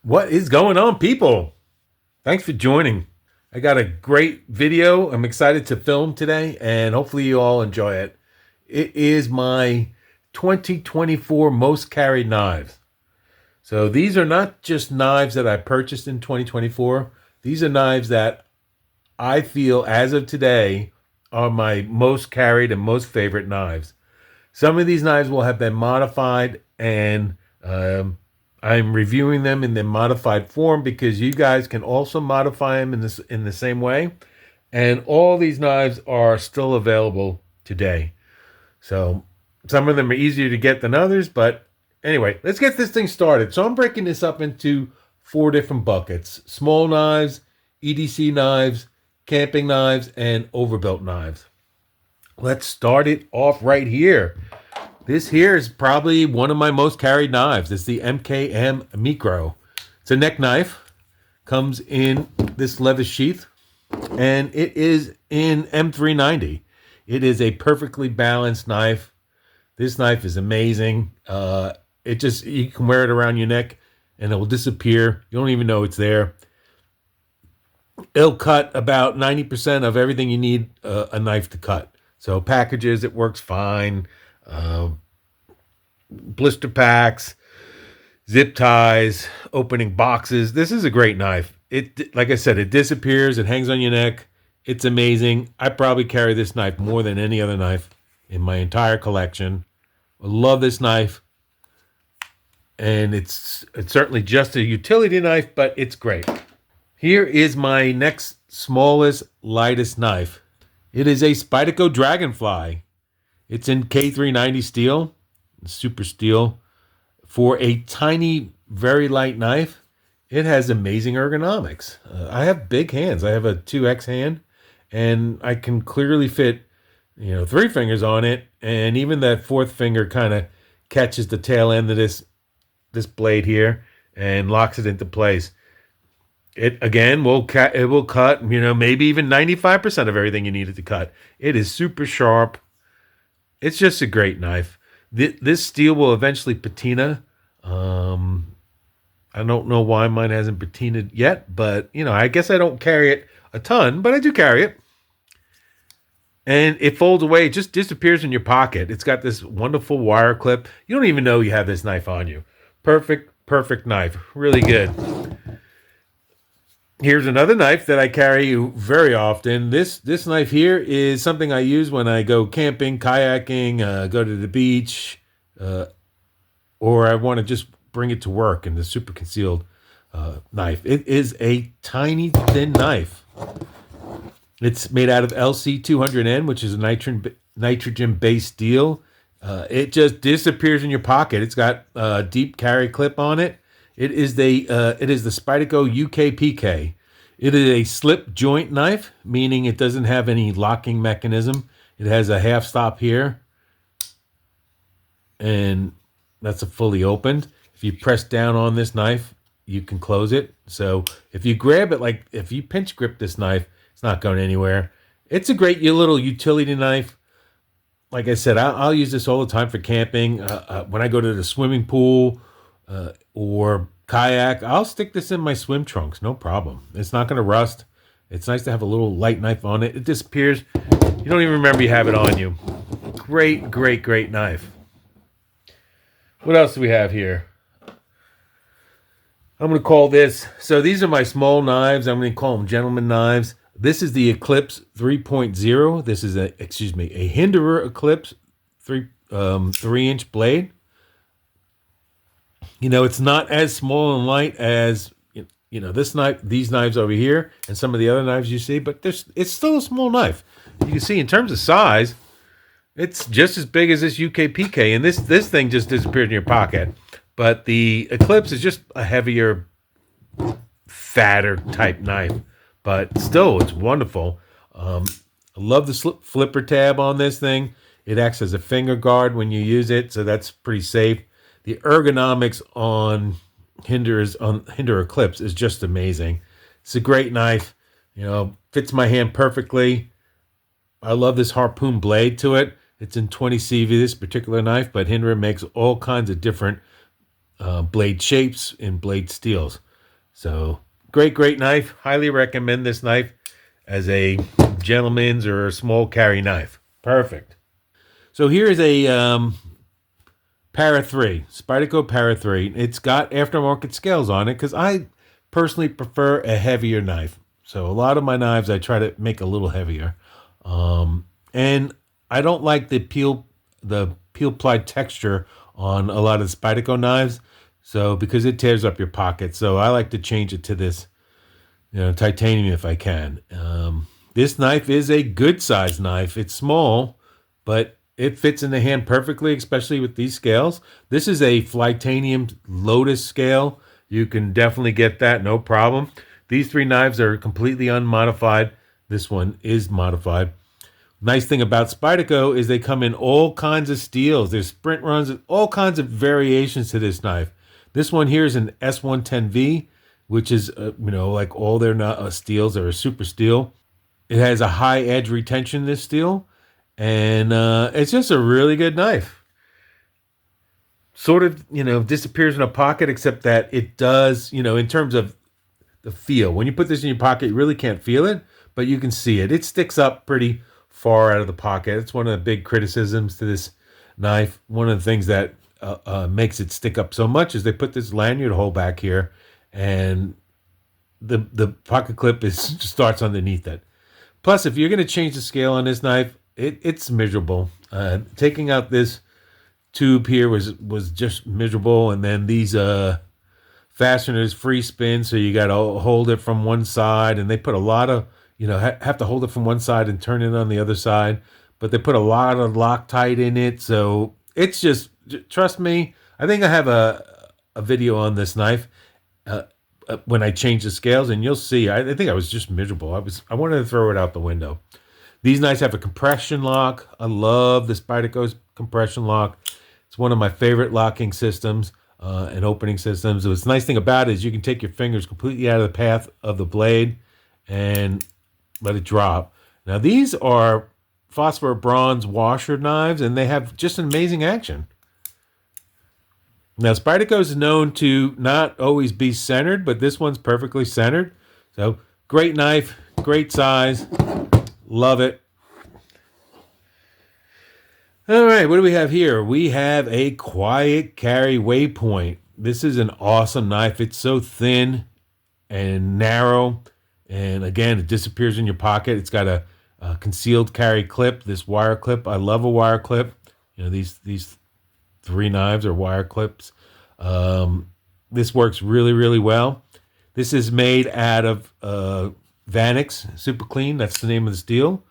What is going on, people? Thanks for joining. I got a great video I'm excited to film today, and hopefully you all enjoy it. It is my 2024 most carried knives. So these are not just knives that I purchased in 2024. These are knives that I feel, as of today, are my most carried and most favorite knives. Some of these knives will have been modified, and I'm reviewing them in the modified form because you guys can also modify them in the same way. And all these knives are still available today. So some of them are easier to get than others, but anyway, let's get this thing started. So I'm breaking this up into 4 different buckets: small knives, EDC knives, camping knives, and overbuilt knives. Let's start it off right here. This here is probably one of my most carried knives. It's the MKM Micro. It's a neck knife. Comes in this leather sheath, and it is in M390. It is a perfectly balanced knife. This knife is amazing. You can wear it around your neck, and it will disappear. You don't even know it's there. It'll cut about 90% of everything you need a knife to cut. So packages, it works fine. Blister packs, zip ties, opening boxes. This is a great knife. It, like I said, it disappears. It hangs on your neck. It's amazing. I probably carry this knife more than any other knife in my entire collection. I love this knife. And it's certainly just a utility knife, but it's great. Here is my next smallest, lightest knife. It is a Spyderco Dragonfly. It's in K390 steel, super steel. For a tiny, very light knife, it has amazing ergonomics. I have big hands. I have a 2X hand, and I can clearly fit, 3 fingers on it, and even that fourth finger kind of catches the tail end of this blade here and locks it into place. It again will cut, maybe even 95% of everything you need it to cut. It is super sharp. It's just a great knife. This steel will eventually patina. I don't know why mine hasn't patinaed yet, but I guess I don't carry it a ton, but I do carry it. And it folds away. It just disappears in your pocket. It's got this wonderful wire clip. You don't even know you have this knife on you. Perfect knife. Really good. Here's another knife that I carry very often. This knife here is something I use when I go camping, kayaking, go to the beach, or I want to just bring it to work in the super concealed knife. It is a tiny, thin knife. It's made out of LC200N, which is a nitrogen-based steel. It just disappears in your pocket. It's got a deep carry clip on it. It is the Spyderco UKPK. It is a slip joint knife, meaning it doesn't have any locking mechanism. It has a half stop here, and that's a fully opened. If you press down on this knife, you can close it. So if you grab it, if you pinch grip this knife, it's not going anywhere. It's a great little utility knife. Like I said, I'll use this all the time for camping. When I go to the swimming pool or kayak, I'll stick this in my swim trunks, no problem. It's not going to rust. It's nice to have a little light knife on it. It disappears. You don't even remember you have it on you. Great knife. What else do we have here? I'm going to call this, so these are my small knives. I'm going to call them gentleman knives. This is the Eclipse 3.0. This is a Hinderer Eclipse 3-inch blade. It's not as small and light as this knife, these knives over here, and some of the other knives you see, but it's still a small knife. You can see in terms of size, it's just as big as this UKPK, and this thing just disappeared in your pocket. But the Eclipse is just a heavier, fatter type knife, but still, it's wonderful. I love the flipper tab on this thing. It acts as a finger guard when you use it, so that's pretty safe. The ergonomics on Hinderer Eclipse is just amazing. It's a great knife. Fits my hand perfectly. I love this harpoon blade to it. It's in 20 CV, this particular knife, but Hinderer makes all kinds of different blade shapes and blade steels. So great knife. Highly recommend this knife as a gentleman's or a small carry knife. Perfect. So here is a Para-3, Spyderco Para-3. It's got aftermarket scales on it because I personally prefer a heavier knife. So a lot of my knives I try to make a little heavier. And I don't like the peel plied texture on a lot of the Spyderco knives. So because it tears up your pocket. So I like to change it to this, titanium if I can. This knife is a good size knife. It's small, but it fits in the hand perfectly, especially with these scales. This is a Flytanium Lotus scale. You can definitely get that, no problem. These three knives are completely unmodified. This one is modified. Nice thing about Spyderco is they come in all kinds of steels. There's sprint runs, all kinds of variations to this knife. This one here is an S110V, which is, like all their steels are a super steel. It has a high edge retention, this steel. And it's just a really good knife. Sort of, disappears in a pocket, except that it does, in terms of the feel. When you put this in your pocket, you really can't feel it, but you can see it. It sticks up pretty far out of the pocket. It's one of the big criticisms to this knife. One of the things that makes it stick up so much is they put this lanyard hole back here, and the pocket clip starts underneath it. Plus, if you're going to change the scale on this knife, it's miserable. Taking out this tube here was just miserable, and then these fasteners free spin, so you got to hold it from one side, and they put a lot of have to hold it from one side and turn it on the other side, but they put a lot of Loctite in it, so it's just, trust me, I think I have a video on this knife when I change the scales, and you'll see. I think I was just miserable. I wanted to throw it out the window. These knives have a compression lock. I love the Spyderco's compression lock. It's one of my favorite locking systems and opening systems. The nice thing about it is you can take your fingers completely out of the path of the blade and let it drop. Now these are phosphor bronze washer knives, and they have just an amazing action. Now Spyderco is known to not always be centered, but this one's perfectly centered. So great knife, great size. Love it. All right, what do we have here? We have a quiet carry waypoint. This is an awesome knife. It's so thin and narrow. And again, it disappears in your pocket. It's got a concealed carry clip, this wire clip. I love a wire clip. These three knives are wire clips. This works really, really well. This is made out of Vanix Super Clean. That's the name of the steel.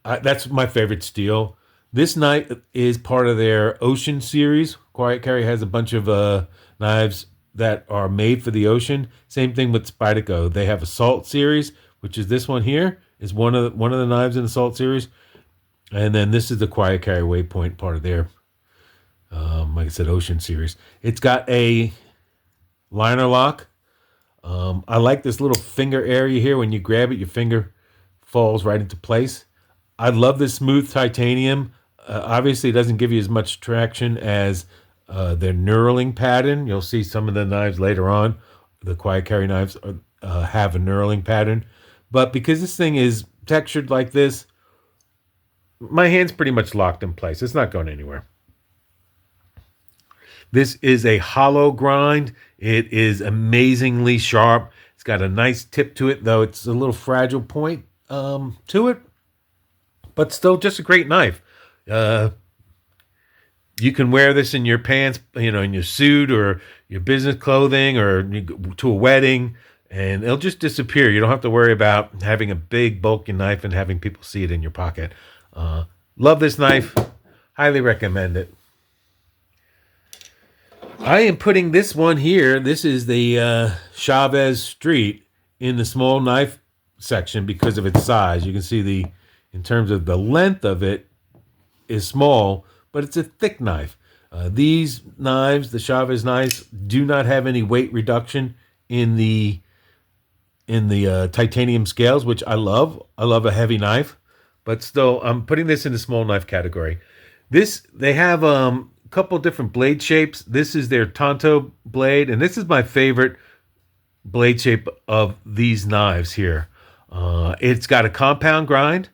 That's my favorite steel. This knife is part of their Ocean series. Quiet Carry has a bunch of knives that are made for the ocean. Same thing with Spyderco. They have a Salt series, which is this one here. Is one of the knives in the Salt series, and then this is the Quiet Carry Waypoint, part of their, like I said, Ocean series. It's got a liner lock. I like this little finger area here. When you grab it, your finger falls right into place. I love this smooth titanium. Obviously, it doesn't give you as much traction as their knurling pattern. You'll see some of the knives later on. The Quiet Carry knives have a knurling pattern. But because this thing is textured like this, my hand's pretty much locked in place. It's not going anywhere. This is a hollow grind. It is amazingly sharp. It's got a nice tip to it, though it's a little fragile point to it. But still just a great knife. You can wear this in your pants, in your suit or your business clothing, or you go to a wedding, and it'll just disappear. You don't have to worry about having a big bulky knife and having people see it in your pocket. Love this knife. Highly recommend it. I am putting this one here. This is the Chavez Street in the small knife section because of its size. You can see in terms of the length of it, is small, but it's a thick knife. These knives, the Chavez knives, do not have any weight reduction in the titanium scales, which I love. I love a heavy knife, but still, I'm putting this in the small knife category. They have a couple different blade shapes. This is their Tonto blade, and this is my favorite blade shape of these knives here. It's got a compound grind.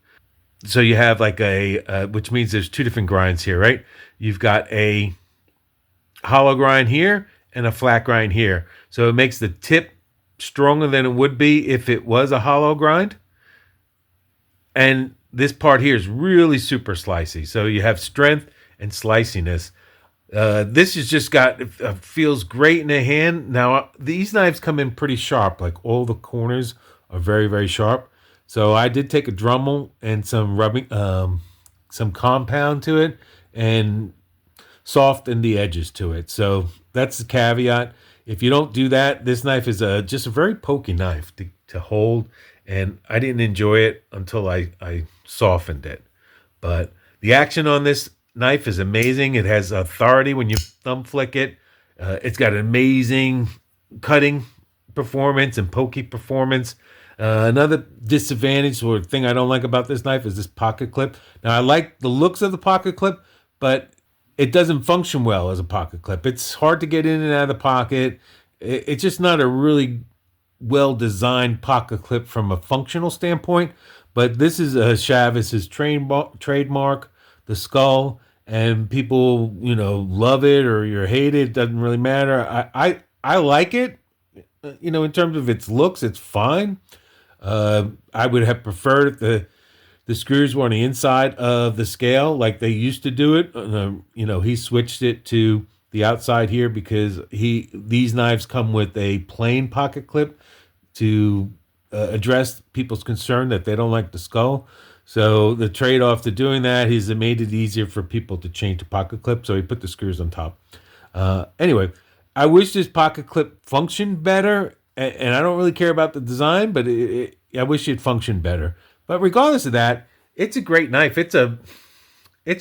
So you have like which means there's two different grinds here, right? You've got a hollow grind here and a flat grind here. So it makes the tip stronger than it would be if it was a hollow grind. And this part here is really super slicey. So you have strength and sliciness. This has just got, feels great in the hand. Now, these knives come in pretty sharp. Like all the corners are very, very sharp. So I did take a Dremel and some rubbing, some compound to it and soften the edges to it. So that's the caveat. If you don't do that, this knife is just a very pokey knife to hold. And I didn't enjoy it until I softened it. But the action on this knife is amazing. It has authority when you thumb flick it. It's got an amazing cutting performance and pokey performance. Another disadvantage or thing I don't like about this knife is this pocket clip. Now, I like the looks of the pocket clip, but it doesn't function well as a pocket clip. It's hard to get in and out of the pocket. It's just not a really well-designed pocket clip from a functional standpoint. But this is Chavez's trademark, the skull, and people, love it or you hate it. It doesn't really matter. I like it. In terms of its looks, it's fine. I would have preferred if the screws were on the inside of the scale like they used to do it. He switched it to the outside here because these knives come with a plain pocket clip to address people's concern that they don't like the skull. So the trade-off to doing that is it made it easier for people to change the pocket clip. So he put the screws on top. Anyway, I wish this pocket clip functioned better. And I don't really care about the design, but I wish it functioned better. But regardless of that, it's a great knife. It's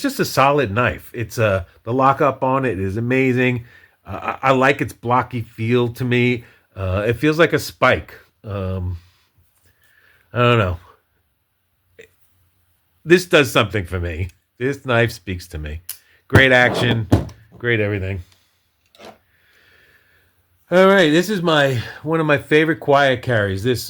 just a solid knife. The lockup on it is amazing. I like its blocky feel to me. It feels like a spike. I don't know. This does something for me. This knife speaks to me. Great action, great everything. All right, this is one of my favorite quiet carries. This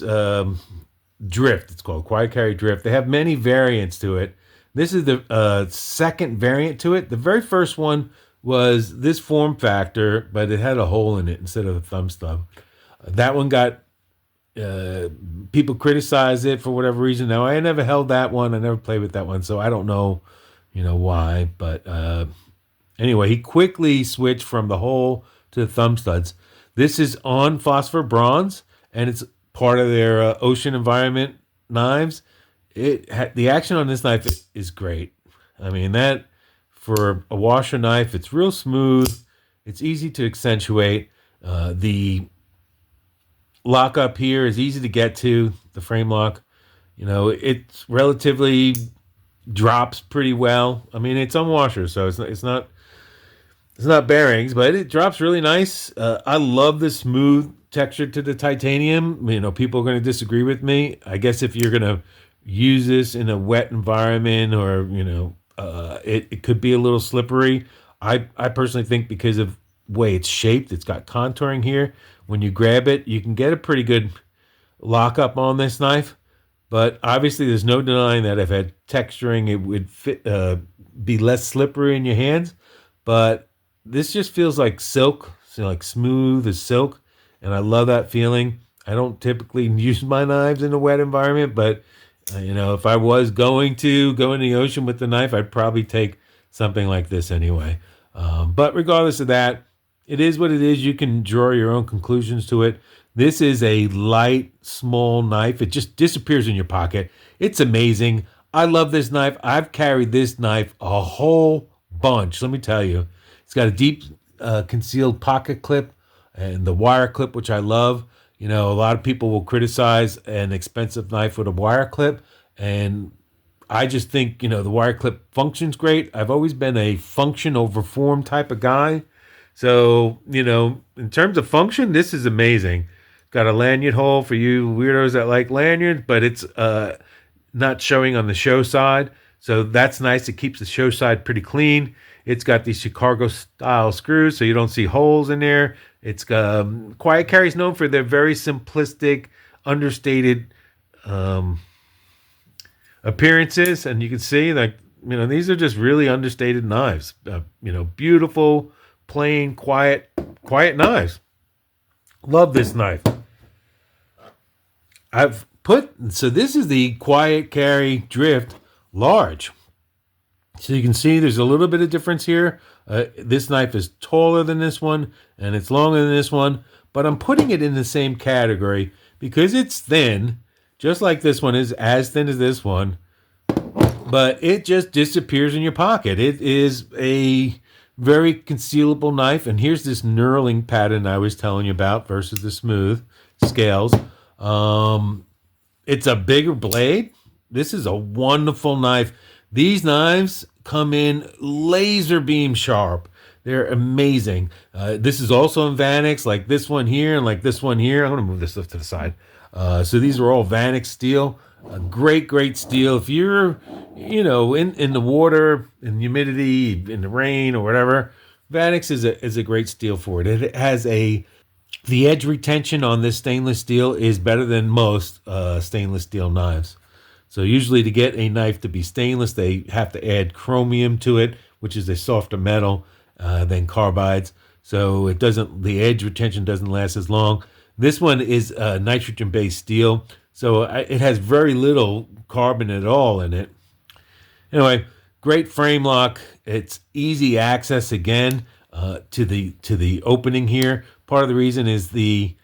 Drift, it's called Quiet Carry Drift. They have many variants to it. This is the second variant to it. The very first one was this form factor, but it had a hole in it instead of a thumb stub. That one got people criticized it for whatever reason. Now, I never held that one. I never played with that one, so I don't know, why. But anyway, he quickly switched from the hole to the thumb studs. This is on phosphor bronze, and it's part of their ocean environment knives. The action on this knife is great. I mean, that for a washer knife, it's real smooth. It's easy to accentuate. The lock up here is easy to get to, the frame lock. It's relatively drops pretty well. I mean, it's on washer, so it's not bearings, but it drops really nice. I love the smooth texture to the titanium. People are going to disagree with me. I guess if you're going to use this in a wet environment or, it could be a little slippery. I personally think because of the way it's shaped, it's got contouring here. When you grab it, you can get a pretty good lockup on this knife. But obviously, there's no denying that if it had texturing, it would be less slippery in your hands. But this just feels like silk, like smooth as silk. And I love that feeling. I don't typically use my knives in a wet environment, but if I was going to go in the ocean with the knife, I'd probably take something like this anyway. But regardless of that, it is what it is. You can draw your own conclusions to it. This is a light, small knife. It just disappears in your pocket. It's amazing. I love this knife. I've carried this knife a whole bunch. Let me tell you. It's got a deep concealed pocket clip and the wire clip, which I love. A lot of people will criticize an expensive knife with a wire clip. And I just think, the wire clip functions great. I've always been a function over form type of guy. So, in terms of function, this is amazing. Got a lanyard hole for you weirdos that like lanyards, but it's not showing on the show side. So that's nice. It keeps the show side pretty clean. It's got these Chicago style screws, so you don't see holes in there. It's Quiet Carry is known for their very simplistic, understated appearances, and you can see like these are just really understated knives. Beautiful, plain, quiet knives. Love this knife. So this is the Quiet Carry Drift Large. So you can see there's a little bit of difference here. This knife is taller than this one, and it's longer than this one, but I'm putting it in the same category because it's thin, just like this one is as thin as this one, but it just disappears in your pocket. It is a very concealable knife, and here's this knurling pattern I was telling you about versus the smooth scales. It's a bigger blade. This is a wonderful knife. These knives come in laser beam sharp. They're amazing. This is also in Vanix, like this one here and like this one here. I'm going to move this stuff to the side. So these are all Vanix steel. A great steel. If you're, in the water, in humidity, in the rain or whatever, Vanix is a great steel for it. It has the edge retention on this stainless steel is better than most stainless steel knives. So usually to get a knife to be stainless, they have to add chromium to it, which is a softer metal than carbides. So the edge retention doesn't last as long. This one is nitrogen-based steel, so it has very little carbon at all in it. Anyway, great frame lock. It's easy access again to the opening here. Part of the reason is the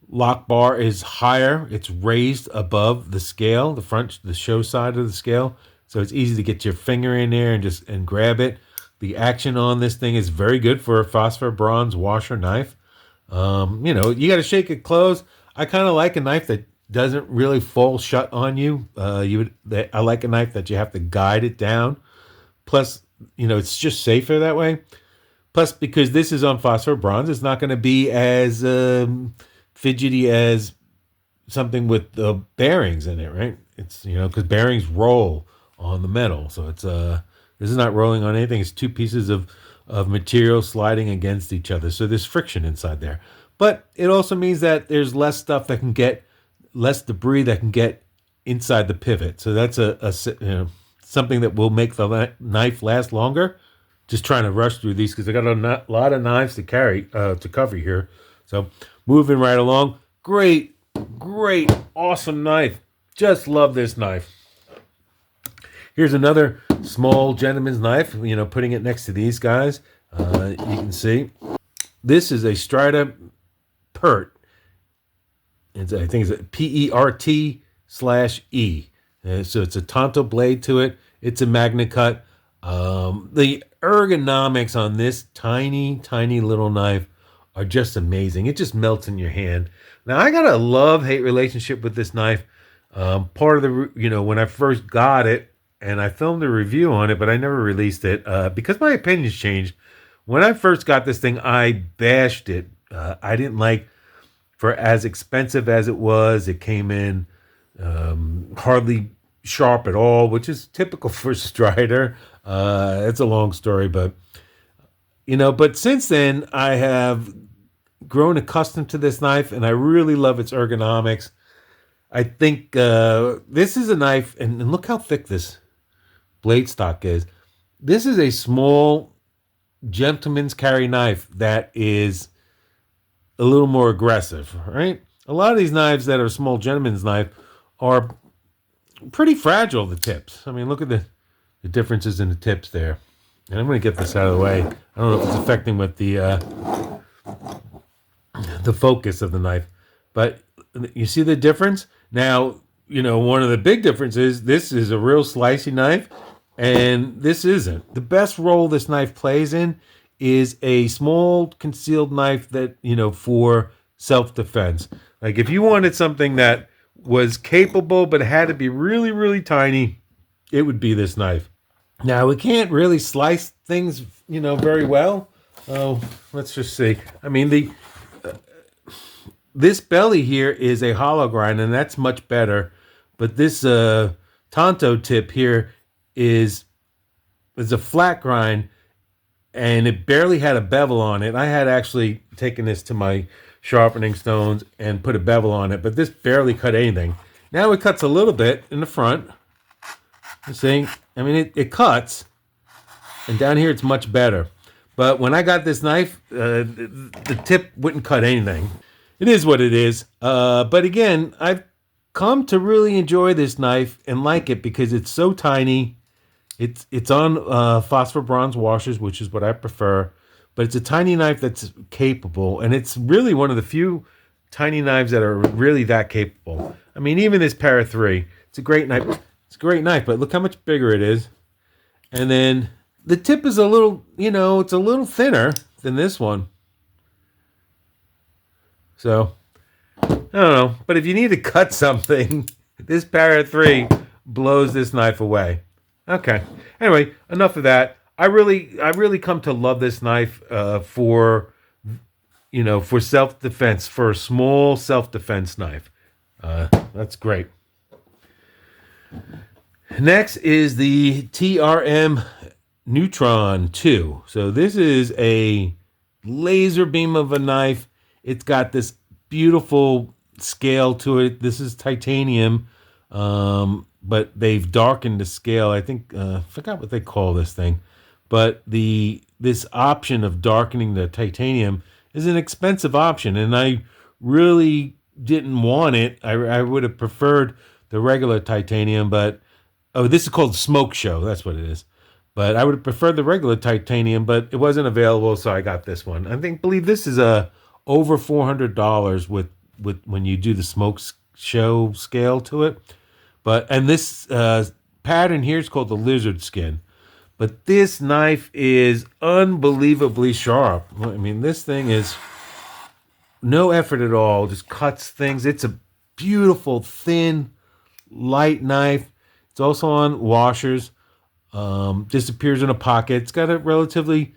lock bar is higher. It's raised above the scale, the show side of the scale. So it's easy to get your finger in there and grab it. The action on this thing is very good for a phosphor bronze washer knife. You got to shake it closed. I kind of like a knife that doesn't really fall shut on you. I like a knife that you have to guide it down. Plus, it's just safer that way. Plus, because this is on phosphor bronze, it's not going to be as fidgety as something with the bearings in it, right? It's because bearings roll on the metal, so it's this is not rolling on anything. It's two pieces of material sliding against each other, so there's friction inside there. But it also means that there's less stuff that can get less debris that can get inside the pivot. So that's something that will make the knife last longer. Just trying to rush through these because I got a lot of knives to carry to cover here. So moving right along. Great, awesome knife. Just love this knife. Here's another small gentleman's knife, putting it next to these guys. You can see. This is a Strata PerT. I think it's a PerT/E. So it's a Tonto blade to it. It's a Magna Cut. The ergonomics on this tiny little knife are just amazing. It just melts in your hand. Now, I got a love-hate relationship with this knife. Part of the, when I first got it, and I filmed a review on it, but I never released it because my opinions changed. When I first got this thing, I bashed it. I didn't like, for as expensive as it was, it came in hardly sharp at all, which is typical for Strider. It's a long story, but since then I have grown accustomed to this knife, and I really love its ergonomics. I think this is a knife, and look how thick this blade stock is. This is a small gentleman's carry knife that is a little more aggressive, right? A lot of these knives that are small gentleman's knife are pretty fragile, the tips. I mean, look at the differences in the tips there. And I'm going to get this out of the way. I don't know if it's affecting with the focus of the knife. But you see the difference? Now, one of the big differences, this is a real slicey knife, and this isn't. The best role this knife plays in is a small concealed knife that, for self-defense. Like if you wanted something that was capable but had to be really, really tiny, it would be this knife. Now, it can't really slice things, very well. Oh, let's just see. I mean, this belly here is a hollow grind, and that's much better. But this Tonto tip here is a flat grind, and it barely had a bevel on it. I had actually taken this to my sharpening stones and put a bevel on it, but this barely cut anything. Now it cuts a little bit in the front. You see? I mean, it cuts, and down here it's much better. But when I got this knife, the tip wouldn't cut anything. It is what it is. But again, I've come to really enjoy this knife and like it because it's so tiny. It's on phosphor bronze washers, which is what I prefer. But it's a tiny knife that's capable, and it's really one of the few tiny knives that are really that capable. I mean, even this PerT-E, it's a great knife. It's a great knife, but look how much bigger it is. And then the tip is a little, it's a little thinner than this one. So, I don't know. But if you need to cut something, this PerT-E blows this knife away. Okay. Anyway, enough of that. I really come to love this knife for self-defense, for a small self-defense knife. That's great. Next is the TRM Neutron 2. So this is a laser beam of a knife. It's got this beautiful scale to it. This is titanium, but they've darkened the scale. I think I forgot what they call this thing, but this option of darkening the titanium is an expensive option, and I really didn't want it. I would have preferred the regular titanium, but this is called Smoke Show. That's what it is. But I would have preferred the regular titanium, but it wasn't available, so I got this one. I believe this is over $400 with when you do the Smoke Show scale to it. And this pattern here is called the lizard skin. But this knife is unbelievably sharp. I mean, this thing is no effort at all. Just cuts things. It's a beautiful, thin, light knife. It's also on washers. Disappears in a pocket. It's got a relatively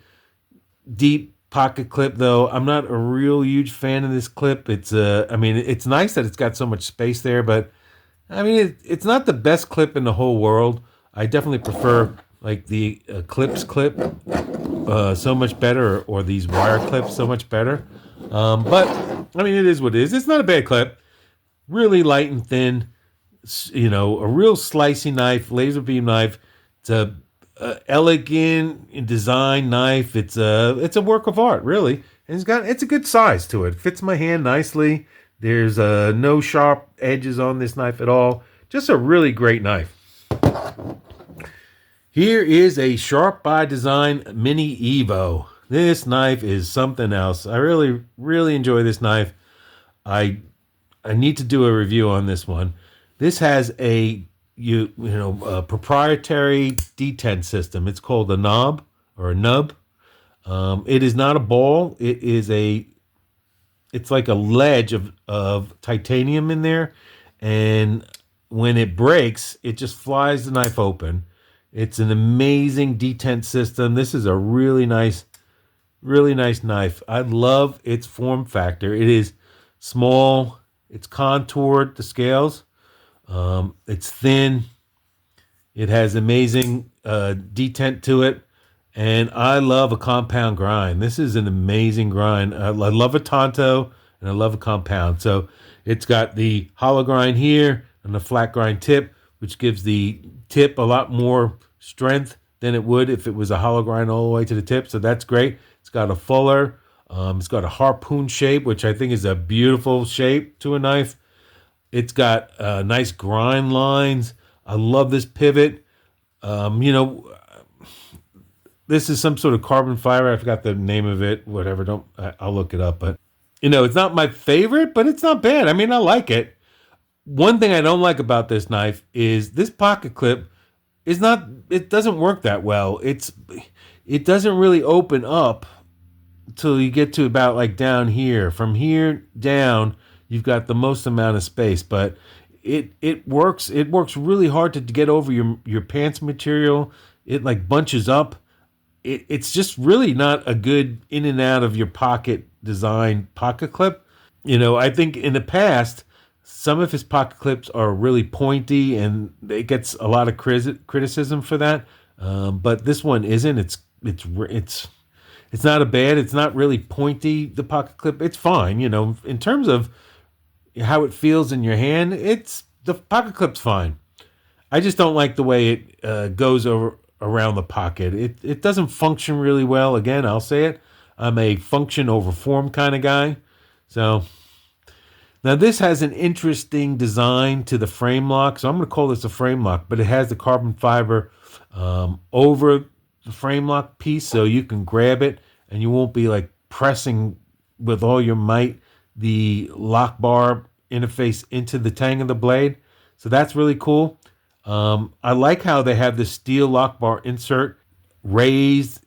deep pocket clip, though. I'm not a real huge fan of this clip. It's it's nice that it's got so much space there, but I mean, it's not the best clip in the whole world. I definitely prefer like the Eclipse clip so much better, or these wire clips so much better. But I mean, it is what it is. It's not a bad clip. Really light and thin. A real slicey knife, laser beam knife. It's a elegant design knife. It's a work of art, really. And it's a good size to it. Fits my hand nicely. There's no sharp edges on this knife at all. Just a really great knife. Here is a Sharp by Design Mini Evo. This knife is something else. I really, really enjoy this knife. I need to do a review on this one. This has a proprietary detent system. It's called a knob or a nub. It is not a ball. It's like a ledge of titanium in there, and when it breaks, it just flies the knife open. It's an amazing detent system. This is a really nice knife. I love its form factor. It is small. It's contoured, the scales. It's thin. It has amazing detent to it. And I love a compound grind. This is an amazing grind. I love a Tonto and I love a compound. So it's got the hollow grind here and the flat grind tip, which gives the tip a lot more strength than it would if it was a hollow grind all the way to the tip. So that's great. It's got a fuller. It's got a harpoon shape, which I think is a beautiful shape to a knife. It's got nice grind lines. I love this pivot. This is some sort of carbon fiber. I forgot the name of it. Whatever. I'll look it up. But it's not my favorite, but it's not bad. I mean, I like it. One thing I don't like about this knife is this pocket clip is not. It doesn't work that well. It doesn't really open up till you get to about like down here. From here down, you've got the most amount of space, but it works really hard to get over your pants material. It like bunches up. It's just really not a good in and out of your pocket design pocket clip. I think in the past Some of his pocket clips are really pointy, and it gets a lot of criticism for that. But this one isn't. It's not a bad. It's not really pointy. The pocket clip. It's fine. In terms of how it feels in your hand, the pocket clip's fine. I just don't like the way it goes over around the pocket. It doesn't function really well. Again, I'll say it. I'm a function over form kind of guy. So now this has an interesting design to the frame lock. So I'm going to call this a frame lock, but it has the carbon fiber over the frame lock piece, so you can grab it and you won't be like pressing with all your might the lock bar interface into the tang of the blade. So that's really cool. I like how they have the steel lock bar insert raised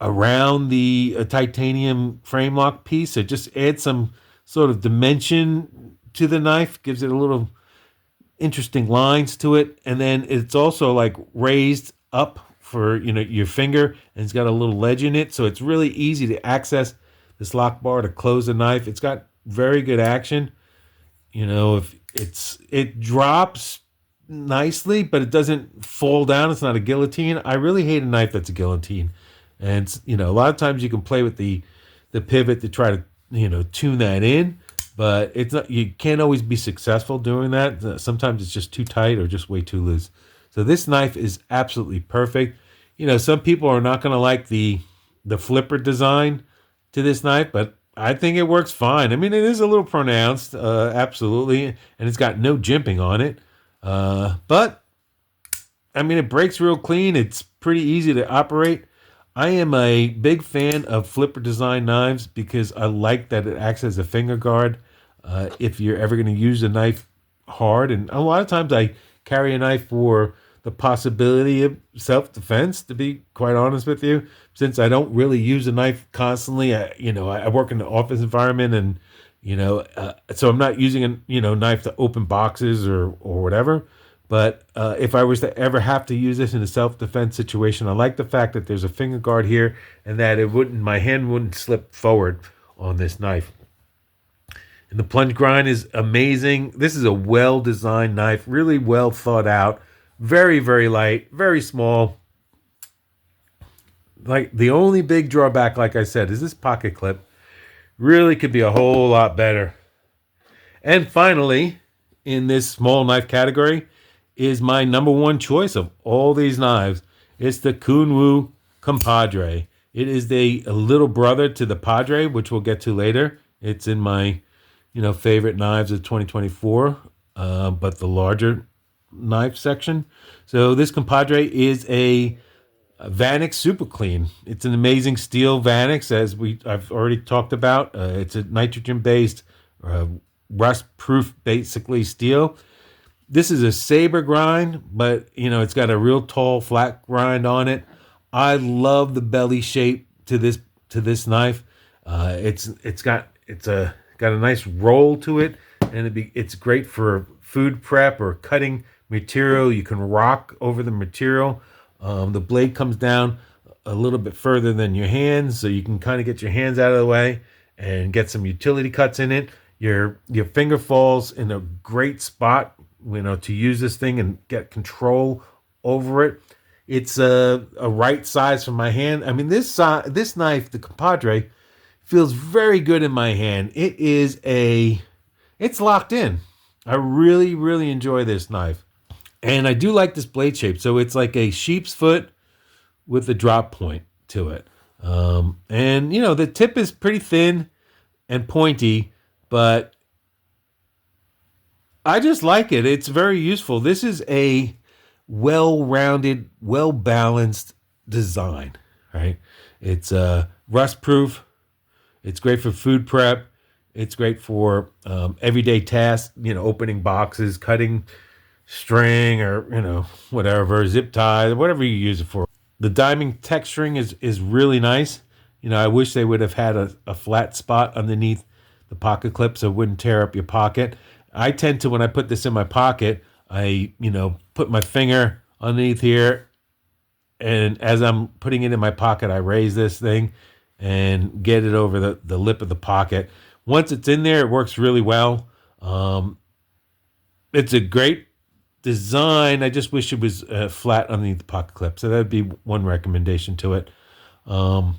around the titanium frame lock piece. It just adds some sort of dimension to the knife, gives it a little interesting lines to it. And then it's also like raised up for your finger, and it's got a little ledge in it, so it's really easy to access this lock bar to close the knife. It's got very good action. If it drops nicely, but it doesn't fall down. It's not a guillotine. I really hate a knife that's a guillotine. And a lot of times you can play with the pivot to try to tune that in, but it's not. You can't always be successful doing that. Sometimes it's just too tight or just way too loose. So this knife is absolutely perfect. Some people are not going to like the flipper design to this knife, but I think it works fine. I mean, it is a little pronounced, absolutely, and it's got no jimping on it. But I mean, it breaks real clean. It's pretty easy to operate. I am a big fan of flipper design knives because I like that it acts as a finger guard if you're ever going to use a knife hard. And a lot of times I carry a knife for the possibility of self-defense, to be quite honest with you, since I don't really use a knife constantly. I work in the office environment, and so I'm not using a knife to open boxes or whatever. But if I was to ever have to use this in a self-defense situation, I like the fact that there's a finger guard here and that my hand wouldn't slip forward on this knife. And the plunge grind is amazing. This is a well-designed knife, really well thought out, very, very light, very small. Like, the only big drawback, like I said, is this pocket clip. Really could be a whole lot better. And finally, in this small knife category, is my number one choice of all these knives. It's the Kunwu Compadre. It is a little brother to the Padre, which we'll get to later. It's in my favorite knives of 2024, but the larger knife section. So this Compadre is a Vanix Super Clean. It's an amazing steel Vanix, as I've already talked about. It's a nitrogen-based, rust-proof, basically, steel. This is a saber grind, but it's got a real tall, flat grind on it. I love the belly shape to this knife. It's got a nice roll to it, and it's great for food prep or cutting material. You can rock over the material. The blade comes down a little bit further than your hands, so you can kind of get your hands out of the way and get some utility cuts in it. Your finger falls in a great spot, to use this thing and get control over it. It's a right size for my hand. I mean, this knife, the Compadre, feels very good in my hand. It's locked in. I really, really enjoy this knife. And I do like this blade shape. So it's like a sheep's foot with a drop point to it. And the tip is pretty thin and pointy, but I just like it. It's very useful. This is a well-rounded, well-balanced design, right? It's rust-proof. It's great for food prep. It's great for everyday tasks, opening boxes, cutting string, or, whatever, zip tie, whatever you use it for. The diamond texturing is really nice. I wish they would have had a flat spot underneath the pocket clip so it wouldn't tear up your pocket. I tend to, when I put this in my pocket, I, put my finger underneath here, and as I'm putting it in my pocket, I raise this thing and get it over the lip of the pocket. Once it's in there, it works really well. It's a great design. I just wish it was flat underneath the pocket clip. So that would be one recommendation to it. Um,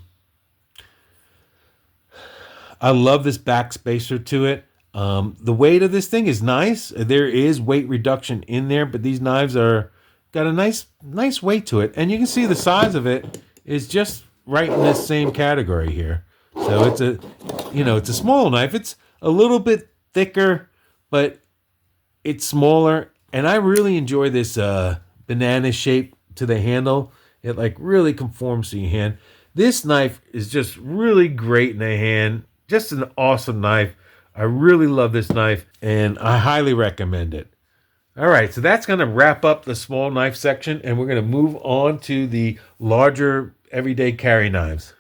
I love this back spacer to it. The weight of this thing is nice. There is weight reduction in there, but these knives are got a nice weight to it, and you can see the size of it is just right in this same category here. So it's a small knife. It's a little bit thicker, but it's smaller, and I really enjoy this banana shape to the handle. It like really conforms to your hand. This knife is just really great in the hand. Just an awesome knife. I really love this knife, and I highly recommend it. All right, so that's going to wrap up the small knife section, and we're going to move on to the larger everyday carry knives.